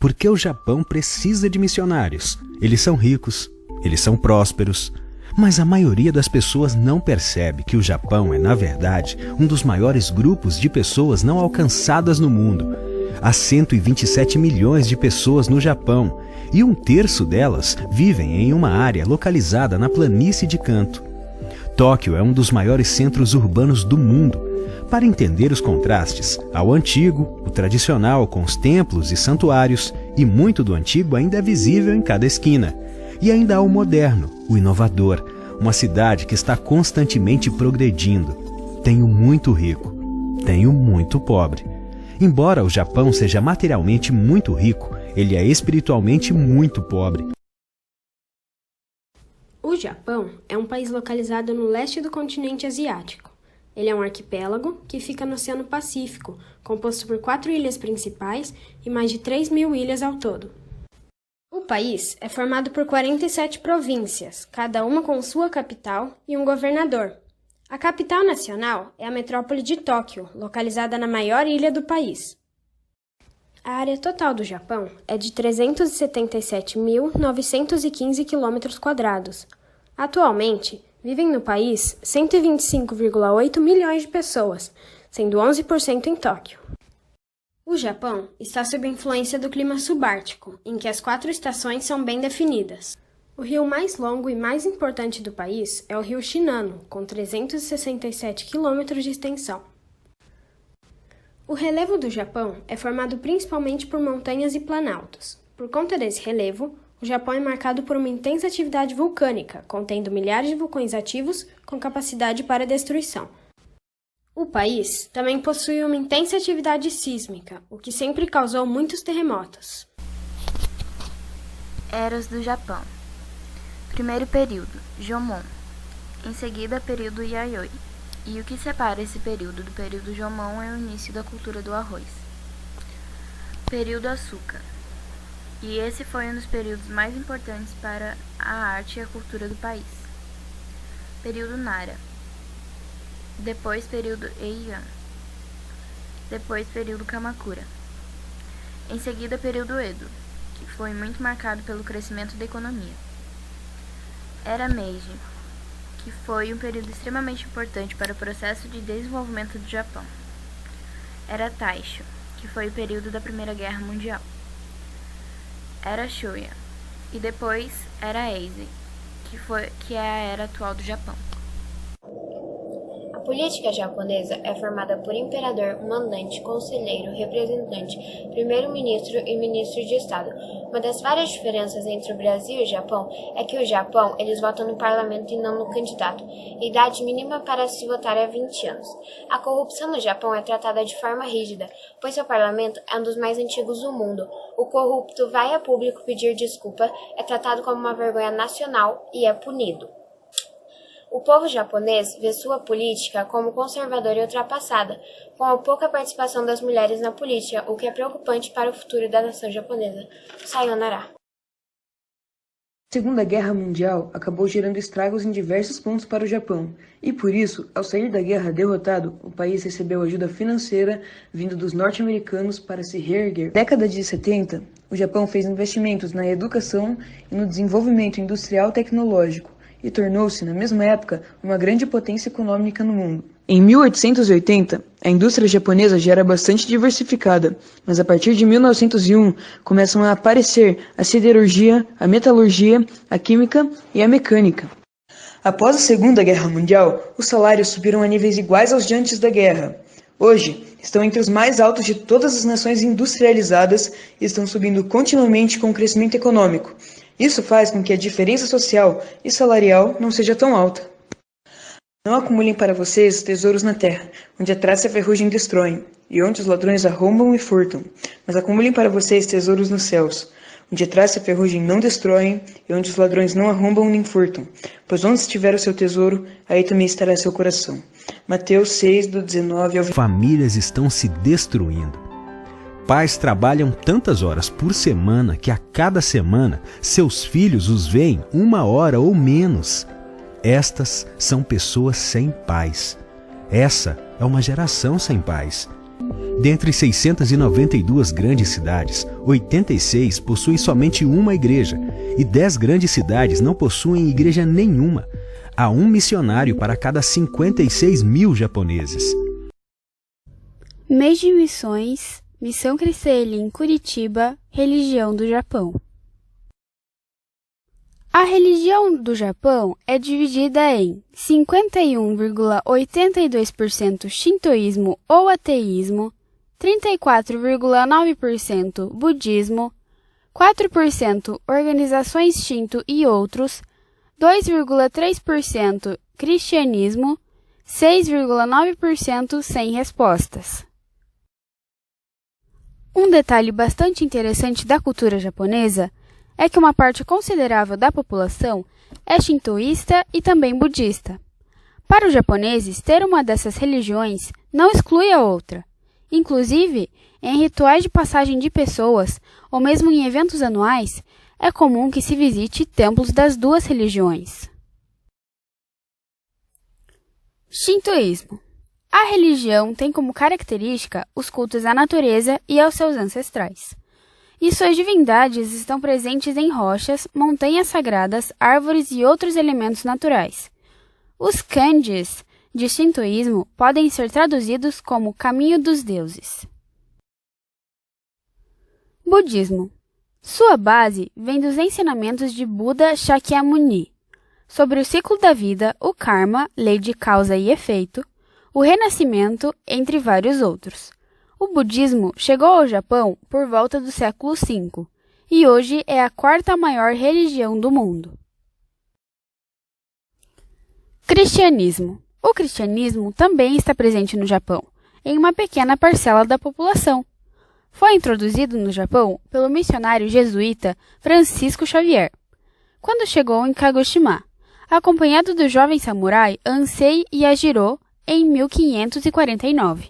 Porque o Japão precisa de missionários. Eles são ricos, eles são prósperos, mas a maioria das pessoas não percebe que o Japão é, na verdade, um dos maiores grupos de pessoas não alcançadas no mundo. Há 127 milhões de pessoas no Japão e 1/3 delas vivem em uma área localizada na planície de Kanto. Tóquio é um dos maiores centros urbanos do mundo. Para entender os contrastes, há o antigo, o tradicional com os templos e santuários, e muito do antigo ainda é visível em cada esquina. E ainda há o moderno, o inovador, uma cidade que está constantemente progredindo. Tem o muito rico, tem o muito pobre. Embora o Japão seja materialmente muito rico, ele é espiritualmente muito pobre. O Japão é um país localizado no leste do continente asiático. Ele é um arquipélago que fica no Oceano Pacífico, composto por 4 ilhas principais e mais de 3.000 ilhas ao todo. O país é formado por 47 províncias, cada uma com sua capital e um governador. A capital nacional é a metrópole de Tóquio, localizada na maior ilha do país. A área total do Japão é de 377.915 km². Atualmente, vivem no país 125,8 milhões de pessoas, sendo 11% em Tóquio. O Japão está sob a influência do clima subártico, em que as 4 estações são bem definidas. O rio mais longo e mais importante do país é o rio Shinano, com 367 quilômetros de extensão. O relevo do Japão é formado principalmente por montanhas e planaltos. Por conta desse relevo, o Japão é marcado por uma intensa atividade vulcânica, contendo milhares de vulcões ativos com capacidade para destruição. O país também possui uma intensa atividade sísmica, o que sempre causou muitos terremotos. Eras do Japão. Primeiro período, Jomon. Em seguida, período Yayoi. E o que separa esse período do período Jomon é o início da cultura do arroz. Período Asuka. E esse foi um dos períodos mais importantes para a arte e a cultura do país. Período Nara. Depois período Heian. Depois período Kamakura. Em seguida período Edo, que foi muito marcado pelo crescimento da economia. Era Meiji, que foi um período extremamente importante para o processo de desenvolvimento do Japão. Era Taisho, que foi o período da Primeira Guerra Mundial. Era Shoya, e depois era Eisei, que é a era atual do Japão. A política japonesa é formada por imperador, mandante, conselheiro, representante, primeiro-ministro e ministro de Estado. Uma das várias diferenças entre o Brasil e o Japão é que o Japão eles votam no parlamento e não no candidato. A idade mínima para se votar é 20 anos. A corrupção no Japão é tratada de forma rígida, pois seu parlamento é um dos mais antigos do mundo. O corrupto vai a público pedir desculpa, é tratado como uma vergonha nacional e é punido. O povo japonês vê sua política como conservadora e ultrapassada, com a pouca participação das mulheres na política, o que é preocupante para o futuro da nação japonesa. Sayonara. A Segunda Guerra Mundial acabou gerando estragos em diversos pontos para o Japão, e por isso, ao sair da guerra derrotado, o país recebeu ajuda financeira vindo dos norte-americanos para se reerguer. Na década de 70, o Japão fez investimentos na educação e no desenvolvimento industrial e tecnológico, e tornou-se, na mesma época, uma grande potência econômica no mundo. Em 1880, a indústria japonesa já era bastante diversificada, mas a partir de 1901 começam a aparecer a siderurgia, a metalurgia, a química e a mecânica. Após a Segunda Guerra Mundial, os salários subiram a níveis iguais aos de antes da guerra. Hoje, estão entre os mais altos de todas as nações industrializadas e estão subindo continuamente com o crescimento econômico. Isso faz com que a diferença social e salarial não seja tão alta. Não acumulem para vocês tesouros na terra, onde a traça e a ferrugem destroem, e onde os ladrões arrombam e furtam. Mas acumulem para vocês tesouros nos céus, onde a traça e a ferrugem não destroem, e onde os ladrões não arrombam nem furtam. Pois onde estiver o seu tesouro, aí também estará seu coração. Mateus 6, do 19 ao 20. Famílias estão se destruindo. Pais trabalham tantas horas por semana que a cada semana seus filhos os veem 1 hora ou menos. Estas são pessoas sem pais. Essa é uma geração sem pais. Dentre 692 grandes cidades, 86 possuem somente uma igreja e 10 grandes cidades não possuem igreja nenhuma. Há um missionário para cada 56 mil japoneses. Mês de Missões, Missão Crisceli em Curitiba, Religião do Japão. A religião do Japão é dividida em 51,82% shintoísmo ou ateísmo, 34,9% budismo, 4% organizações shinto e outros, 2,3% cristianismo, 6,9% sem respostas. Um detalhe bastante interessante da cultura japonesa é que uma parte considerável da população é shintoísta e também budista. Para os japoneses, ter uma dessas religiões não exclui a outra. Inclusive, em rituais de passagem de pessoas, ou mesmo em eventos anuais, é comum que se visite templos das duas religiões. Shintoísmo. A religião tem como característica os cultos à natureza e aos seus ancestrais. E suas divindades estão presentes em rochas, montanhas sagradas, árvores e outros elementos naturais. Os kanjis de shintoísmo podem ser traduzidos como Caminho dos Deuses. Budismo. Sua base vem dos ensinamentos de Buda Shakyamuni sobre o ciclo da vida, o karma, lei de causa e efeito, o renascimento, entre vários outros. O budismo chegou ao Japão por volta do século V e hoje é a quarta maior religião do mundo. Cristianismo. O cristianismo também está presente no Japão, em uma pequena parcela da população. Foi introduzido no Japão pelo missionário jesuíta Francisco Xavier, quando chegou em Kagoshima, acompanhado do jovem samurai Ansei Yajiro em 1549.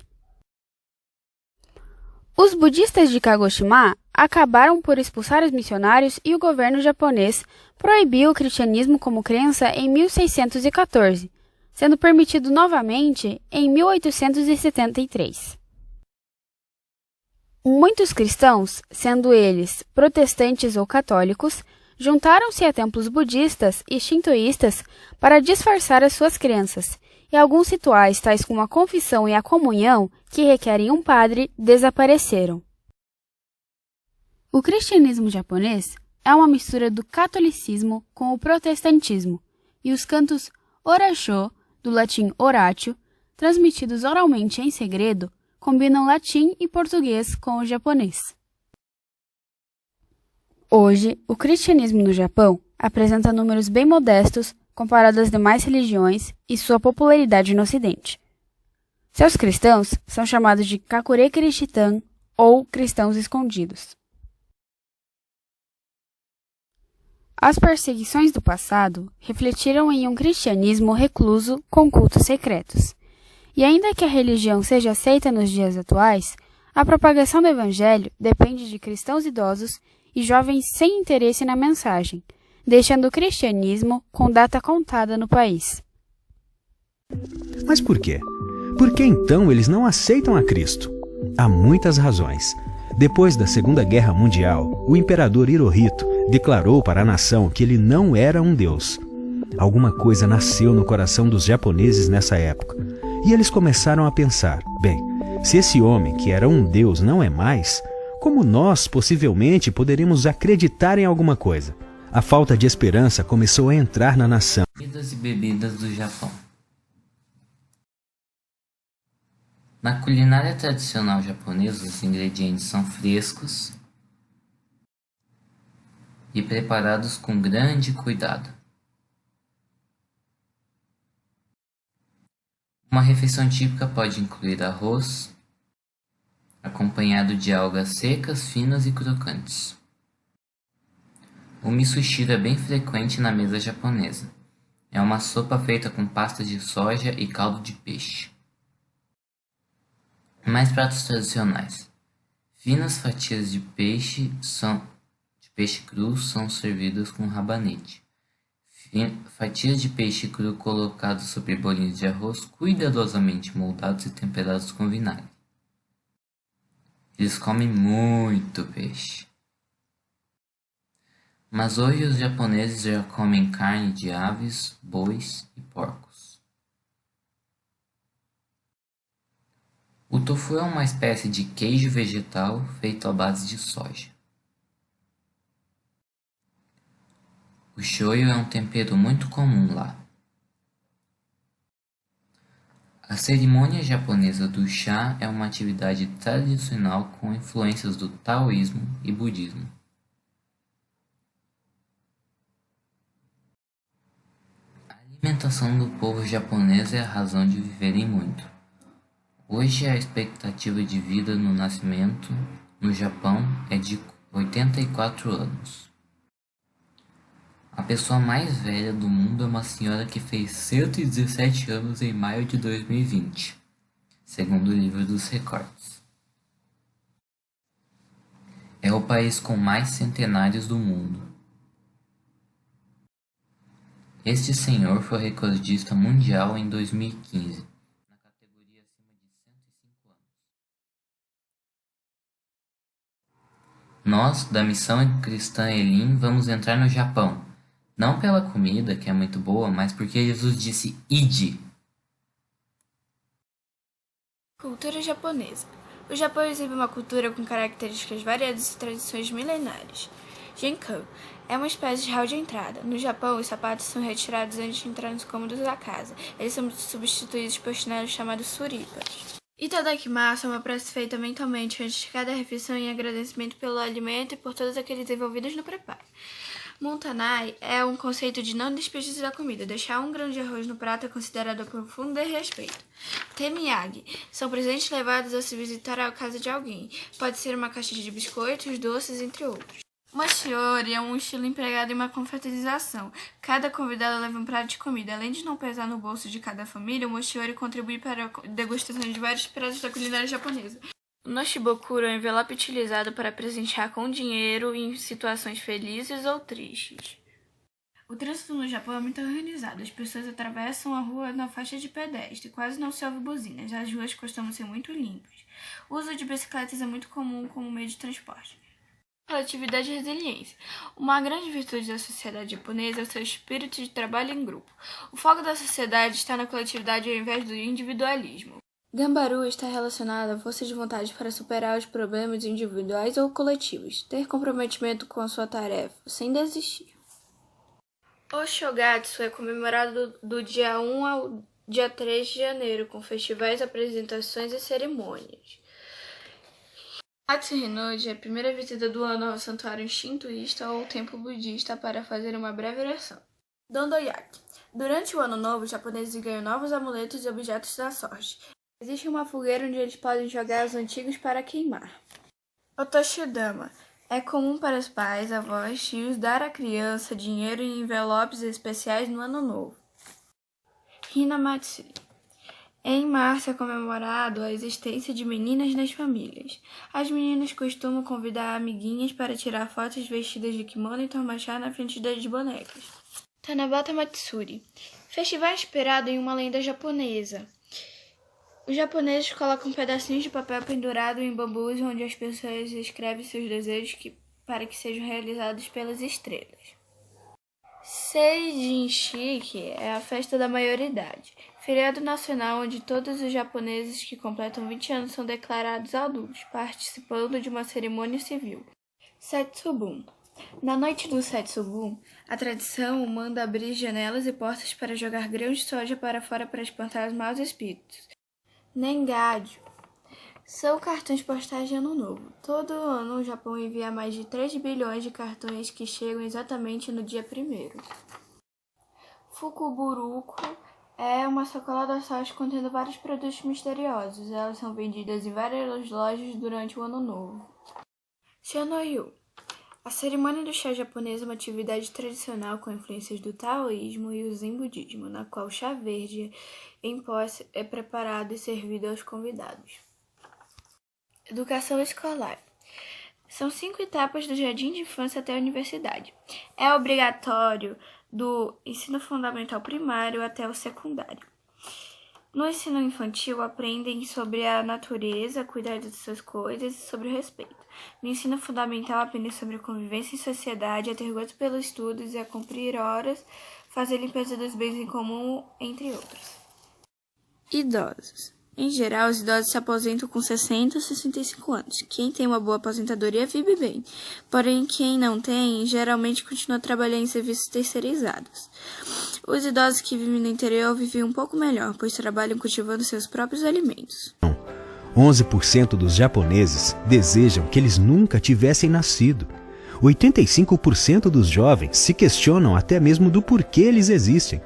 Os budistas de Kagoshima acabaram por expulsar os missionários e o governo japonês proibiu o cristianismo como crença em 1614, sendo permitido novamente em 1873. Muitos cristãos, sendo eles protestantes ou católicos, juntaram-se a templos budistas e shintoístas para disfarçar as suas crenças, e alguns rituais, tais como a confissão e a comunhão, que requerem um padre, desapareceram. O cristianismo japonês é uma mistura do catolicismo com o protestantismo, e os cantos orachô, do latim oratio, transmitidos oralmente em segredo, combinam latim e português com o japonês. Hoje, o cristianismo no Japão apresenta números bem modestos comparado às demais religiões e sua popularidade no Ocidente. Seus cristãos são chamados de Kakure Kirishitan ou cristãos escondidos. As perseguições do passado refletiram em um cristianismo recluso com cultos secretos. E ainda que a religião seja aceita nos dias atuais, a propagação do evangelho depende de cristãos idosos e jovens sem interesse na mensagem, deixando o cristianismo com data contada no país. Mas por quê? Por que então eles não aceitam a Cristo? Há muitas razões. Depois da Segunda Guerra Mundial, o imperador Hirohito declarou para a nação que ele não era um deus. Alguma coisa nasceu no coração dos japoneses nessa época, e eles começaram a pensar, bem, se esse homem que era um deus não é mais, como nós possivelmente poderíamos acreditar em alguma coisa? A falta de esperança começou a entrar na nação. Comidas e bebidas do Japão. Na culinária tradicional japonesa, os ingredientes são frescos e preparados com grande cuidado. Uma refeição típica pode incluir arroz, acompanhado de algas secas, finas e crocantes. O miso-shiro é bem frequente na mesa japonesa. É uma sopa feita com pasta de soja e caldo de peixe. Mais pratos tradicionais. Finas fatias de peixe cru são servidas com rabanete. Fatias de peixe cru colocadas sobre bolinhos de arroz cuidadosamente moldados e temperados com vinagre. Eles comem muito peixe. Mas hoje os japoneses já comem carne de aves, bois e porcos. O tofu é uma espécie de queijo vegetal feito à base de soja. O shoyu é um tempero muito comum lá. A cerimônia japonesa do chá é uma atividade tradicional com influências do taoísmo e budismo. A alimentação do povo japonês é a razão de viverem muito. Hoje a expectativa de vida no nascimento no Japão é de 84 anos. A pessoa mais velha do mundo é uma senhora que fez 117 anos em maio de 2020, segundo o livro dos recordes. É o país com mais centenários do mundo. Este senhor foi recordista mundial em 2015, na categoria acima de 105 anos. Nós, da Missão Cristã Elim, vamos entrar no Japão. Não pela comida, que é muito boa, mas porque Jesus disse ide. Cultura japonesa. O Japão exibe uma cultura com características variadas e tradições milenares. Genkan é uma espécie de hall de entrada. No Japão, os sapatos são retirados antes de entrar nos cômodos da casa. Eles são substituídos por chinelos chamados suripas. Itadakimasu é uma prece feita mentalmente antes de cada refeição em agradecimento pelo alimento e por todos aqueles envolvidos no preparo. Montanai é um conceito de não desperdício da comida. Deixar um grão de arroz no prato é considerado profundo desrespeito. Temiyagi são presentes levados ao se visitar a casa de alguém. Pode ser uma caixa de biscoitos, doces, entre outros. Mochiori é um estilo empregado em uma confraternização. Cada convidado leva um prato de comida. Além de não pesar no bolso de cada família, o mochiori contribui para a degustação de vários pratos da culinária japonesa. O noshibokuro é um envelope utilizado para presentear com dinheiro em situações felizes ou tristes. O trânsito no Japão é muito organizado. As pessoas atravessam a rua na faixa de pedestre, quase não se ouve buzinas. As ruas costumam ser muito limpas. O uso de bicicletas é muito comum como meio de transporte. Coletividade e resiliência. Uma grande virtude da sociedade japonesa é o seu espírito de trabalho em grupo. O foco da sociedade está na coletividade ao invés do individualismo. Gambaru está relacionado à força de vontade para superar os problemas individuais ou coletivos, ter comprometimento com a sua tarefa, sem desistir. O Shogatsu é comemorado do dia 1 ao dia 3 de janeiro, com festivais, apresentações e cerimônias. Hatsuhinoji é a primeira visita do ano ao santuário shintoísta ou templo budista para fazer uma breve oração. Dondoyaki. Durante o ano novo, os japoneses ganham novos amuletos e objetos da sorte. Existe uma fogueira onde eles podem jogar os antigos para queimar. O Toshidama. É comum para os pais, avós, tios dar à criança dinheiro em envelopes especiais no ano novo. Hinamatsuri. Em março é comemorado a existência de meninas nas famílias. As meninas costumam convidar amiguinhas para tirar fotos vestidas de kimono e tomar chá na frente das bonecas. Tanabata Matsuri. Festival inspirado em uma lenda japonesa. Os japoneses colocam pedacinhos de papel pendurado em bambus onde as pessoas escrevem seus desejos para que sejam realizados pelas estrelas. Seijinshiki é a festa da maioridade, feriado nacional onde todos os japoneses que completam 20 anos são declarados adultos, participando de uma cerimônia civil. Setsubun. Na noite do Setsubun, a tradição manda abrir janelas e portas para jogar grãos de soja para fora para espantar os maus espíritos. Nengadio. São cartões postais de ano novo. Todo ano o Japão envia mais de 3 bilhões de cartões que chegam exatamente no dia 1º. Fukuburuku é uma sacola da sorte contendo vários produtos misteriosos. Elas são vendidas em várias lojas durante o ano novo. Shonoyu. A cerimônia do chá japonês é uma atividade tradicional com influências do taoísmo e o zen budismo, na qual o chá verde em pó é preparado e servido aos convidados. Educação escolar. São 5 etapas do jardim de infância até a universidade. É obrigatório do ensino fundamental primário até o secundário. No ensino infantil, aprendem sobre a natureza, cuidar das suas coisas e sobre o respeito. No ensino fundamental, aprendem sobre a convivência em sociedade, a ter gosto pelos estudos e a cumprir horas, fazer limpeza dos bens em comum, entre outros. Idosos. Em geral, os idosos se aposentam com 60 a 65 anos. Quem tem uma boa aposentadoria vive bem. Porém, quem não tem, geralmente continua trabalhando em serviços terceirizados. Os idosos que vivem no interior vivem um pouco melhor, pois trabalham cultivando seus próprios alimentos. 11% dos japoneses desejam que eles nunca tivessem nascido. 85% dos jovens se questionam até mesmo do porquê eles existem.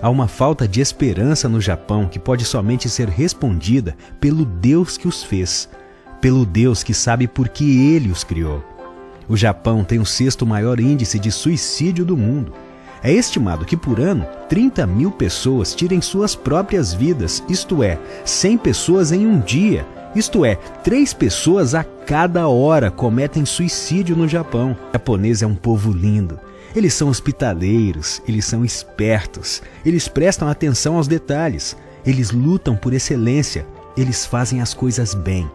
Há uma falta de esperança no Japão que pode somente ser respondida pelo Deus que os fez, pelo Deus que sabe por que Ele os criou. O Japão tem o 6º maior índice de suicídio do mundo. É estimado que por ano 30 mil pessoas tirem suas próprias vidas, isto é, 100 pessoas em um dia. Isto é, 3 pessoas a cada hora cometem suicídio no Japão. O japonês é um povo lindo. Eles são hospitaleiros, eles são espertos, eles prestam atenção aos detalhes, eles lutam por excelência, eles fazem as coisas bem.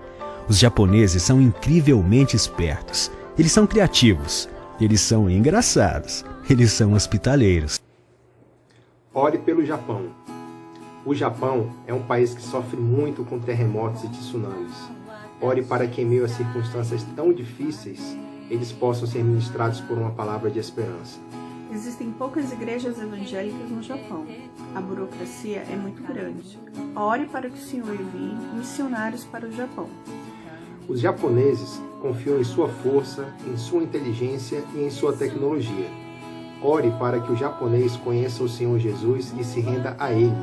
Os japoneses são incrivelmente espertos, eles são criativos, eles são engraçados, eles são hospitaleiros. Ore pelo Japão. O Japão é um país que sofre muito com terremotos e tsunamis. Ore para que, em meio a circunstâncias tão difíceis, eles possam ser ministrados por uma palavra de esperança. Existem poucas igrejas evangélicas no Japão. A burocracia é muito grande. Ore para que o Senhor envie missionários para o Japão. Os japoneses confiam em sua força, em sua inteligência e em sua tecnologia. Ore para que o japonês conheça o Senhor Jesus e se renda a Ele.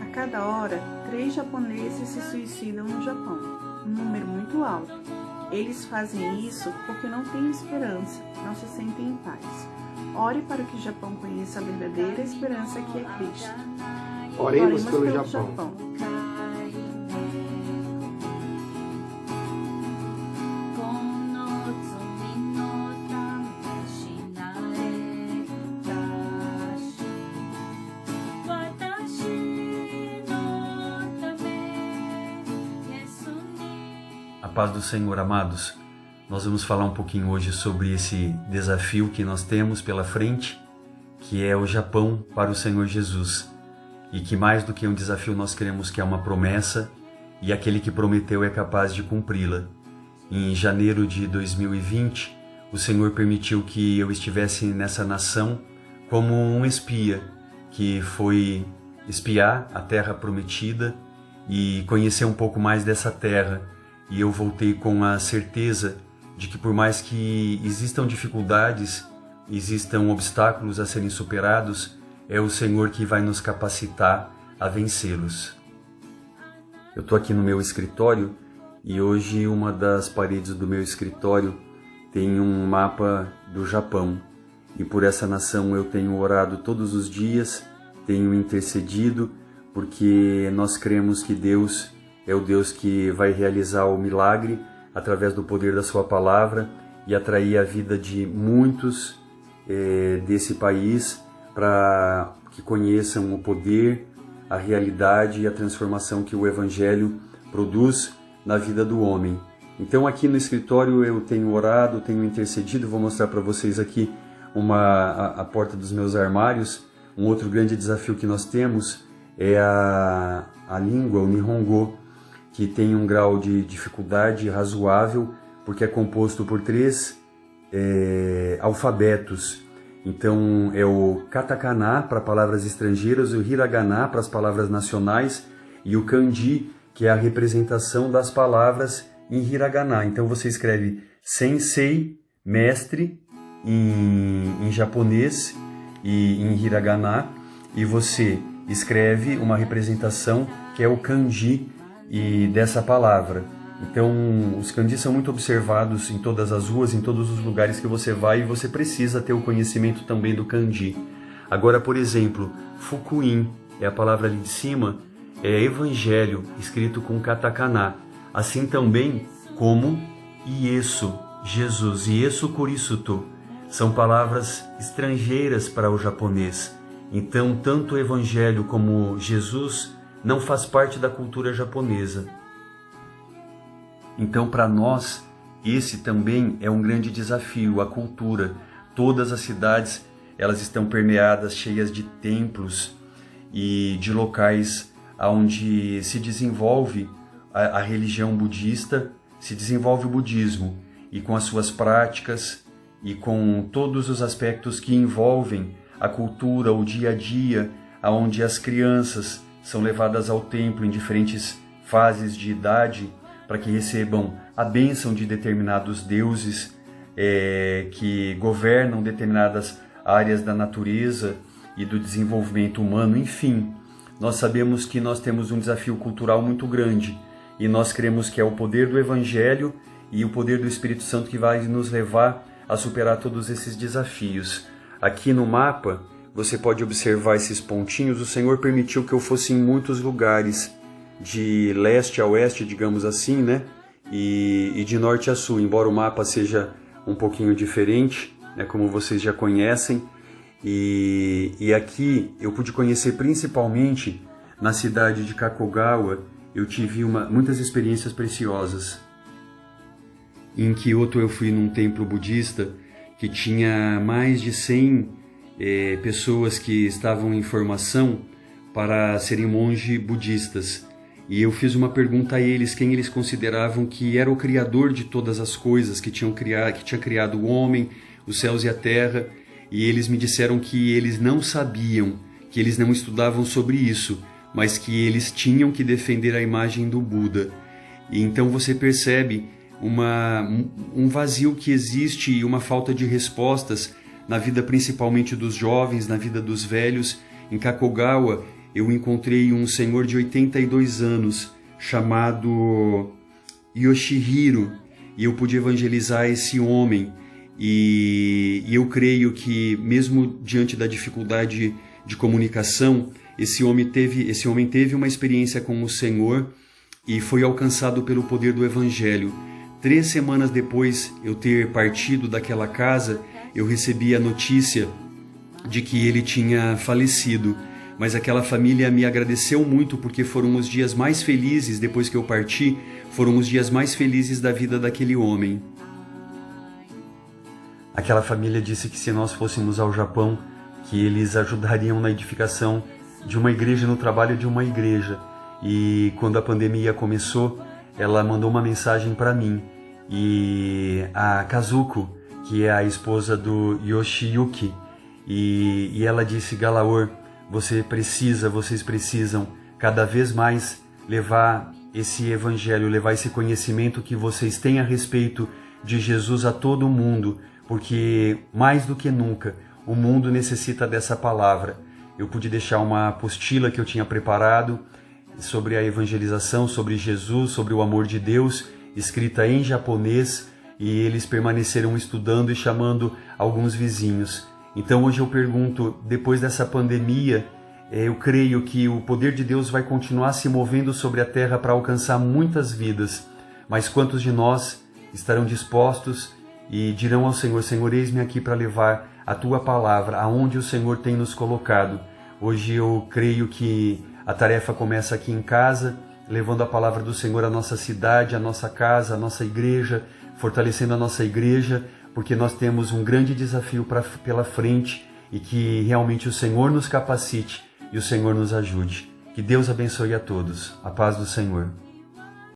A cada hora, 3 japoneses se suicidam no Japão, um número muito alto. Eles fazem isso porque não têm esperança, não se sentem em paz. Ore para que o Japão conheça a verdadeira esperança que é Cristo. Oremos pelo Japão. A paz do Senhor, amados. Nós vamos falar um pouquinho hoje sobre esse desafio que nós temos pela frente, que é o Japão para o Senhor Jesus. E que mais do que um desafio nós queremos que é uma promessa, e aquele que prometeu é capaz de cumpri-la. Em janeiro de 2020, o Senhor permitiu que eu estivesse nessa nação como um espia, que foi espiar a terra prometida e conhecer um pouco mais dessa terra. E eu voltei com a certeza de que por mais que existam dificuldades, existam obstáculos a serem superados, é o Senhor que vai nos capacitar a vencê-los. Eu estou aqui no meu escritório e hoje uma das paredes do meu escritório tem um mapa do Japão. E por essa nação eu tenho orado todos os dias, tenho intercedido, porque nós cremos que Deus é o Deus que vai realizar o milagre através do poder da sua palavra e atrair a vida de muitos desse país para que conheçam o poder, a realidade e a transformação que o Evangelho produz na vida do homem. Então aqui no escritório eu tenho orado, tenho intercedido, vou mostrar para vocês aqui a porta dos meus armários. Um outro grande desafio que nós temos é a língua, o Nihongo, que tem um grau de dificuldade razoável, porque é composto por 3 alfabetos. Então é o katakana para palavras estrangeiras, o hiragana para as palavras nacionais e o kanji, que é a representação das palavras em hiragana. Então você escreve sensei, mestre, em japonês e em hiragana, e você escreve uma representação que é o kanji e dessa palavra. Então, os kanjis são muito observados em todas as ruas, em todos os lugares que você vai, e você precisa ter o conhecimento também do kanji. Agora, por exemplo, fukuin, é a palavra ali de cima, é evangelho, escrito com katakana. Assim também como Iesu, Jesus, Iesu Kurisuto, são palavras estrangeiras para o japonês. Então, tanto o evangelho como Jesus não faz parte da cultura japonesa. Então, para nós, esse também é um grande desafio, a cultura. Todas as cidades, elas estão permeadas, cheias de templos e de locais onde se desenvolve a religião budista, se desenvolve o budismo, e com as suas práticas e com todos os aspectos que envolvem a cultura, o dia a dia, onde as crianças são levadas ao templo em diferentes fases de idade para que recebam a bênção de determinados deuses que governam determinadas áreas da natureza e do desenvolvimento humano. Enfim, nós sabemos que nós temos um desafio cultural muito grande e nós cremos que é o poder do Evangelho e o poder do Espírito Santo que vai nos levar a superar todos esses desafios. Aqui no mapa, você pode observar esses pontinhos. O Senhor permitiu que eu fosse em muitos lugares, de leste a oeste, digamos assim, né? E de norte a sul, embora o mapa seja um pouquinho diferente, né? Como vocês já conhecem. E aqui eu pude conhecer principalmente na cidade de Kakogawa. Eu tive muitas experiências preciosas. Em Kyoto eu fui num templo budista que tinha mais de 100 pessoas que estavam em formação para serem monges budistas. E eu fiz uma pergunta a eles, quem eles consideravam que era o criador de todas as coisas, que tinha criado o homem, os céus e a terra. E eles me disseram que eles não sabiam, que eles não estudavam sobre isso, mas que eles tinham que defender a imagem do Buda. E então você percebe um vazio que existe e uma falta de respostas na vida principalmente dos jovens, na vida dos velhos. Em Kakogawa eu encontrei um senhor de 82 anos chamado Yoshihiro e eu pude evangelizar esse homem. E eu creio que mesmo diante da dificuldade de comunicação, esse homem teve uma experiência com o Senhor e foi alcançado pelo poder do Evangelho. 3 semanas depois eu ter partido daquela casa, eu recebi a notícia de que ele tinha falecido. Mas aquela família me agradeceu muito porque foram os dias mais felizes, depois que eu parti, foram os dias mais felizes da vida daquele homem. Aquela família disse que se nós fôssemos ao Japão, que eles ajudariam na edificação de uma igreja, no trabalho de uma igreja. E quando a pandemia começou, ela mandou uma mensagem para mim. E a Kazuko, que é a esposa do Yoshiyuki, e ela disse: Galaor, vocês precisam cada vez mais levar esse evangelho, levar esse conhecimento que vocês têm a respeito de Jesus a todo mundo, porque mais do que nunca o mundo necessita dessa palavra. Eu pude deixar uma apostila que eu tinha preparado sobre a evangelização, sobre Jesus, sobre o amor de Deus, escrita em japonês, e eles permaneceram estudando e chamando alguns vizinhos. Então hoje eu pergunto, depois dessa pandemia, eu creio que o poder de Deus vai continuar se movendo sobre a terra para alcançar muitas vidas, mas quantos de nós estarão dispostos e dirão ao Senhor: Senhor, eis-me aqui para levar a Tua palavra aonde o Senhor tem nos colocado. Hoje eu creio que a tarefa começa aqui em casa, levando a palavra do Senhor à nossa cidade, à nossa casa, à nossa igreja, fortalecendo a nossa igreja, porque nós temos um grande desafio pela frente e que realmente o Senhor nos capacite e o Senhor nos ajude. Que Deus abençoe a todos. A paz do Senhor.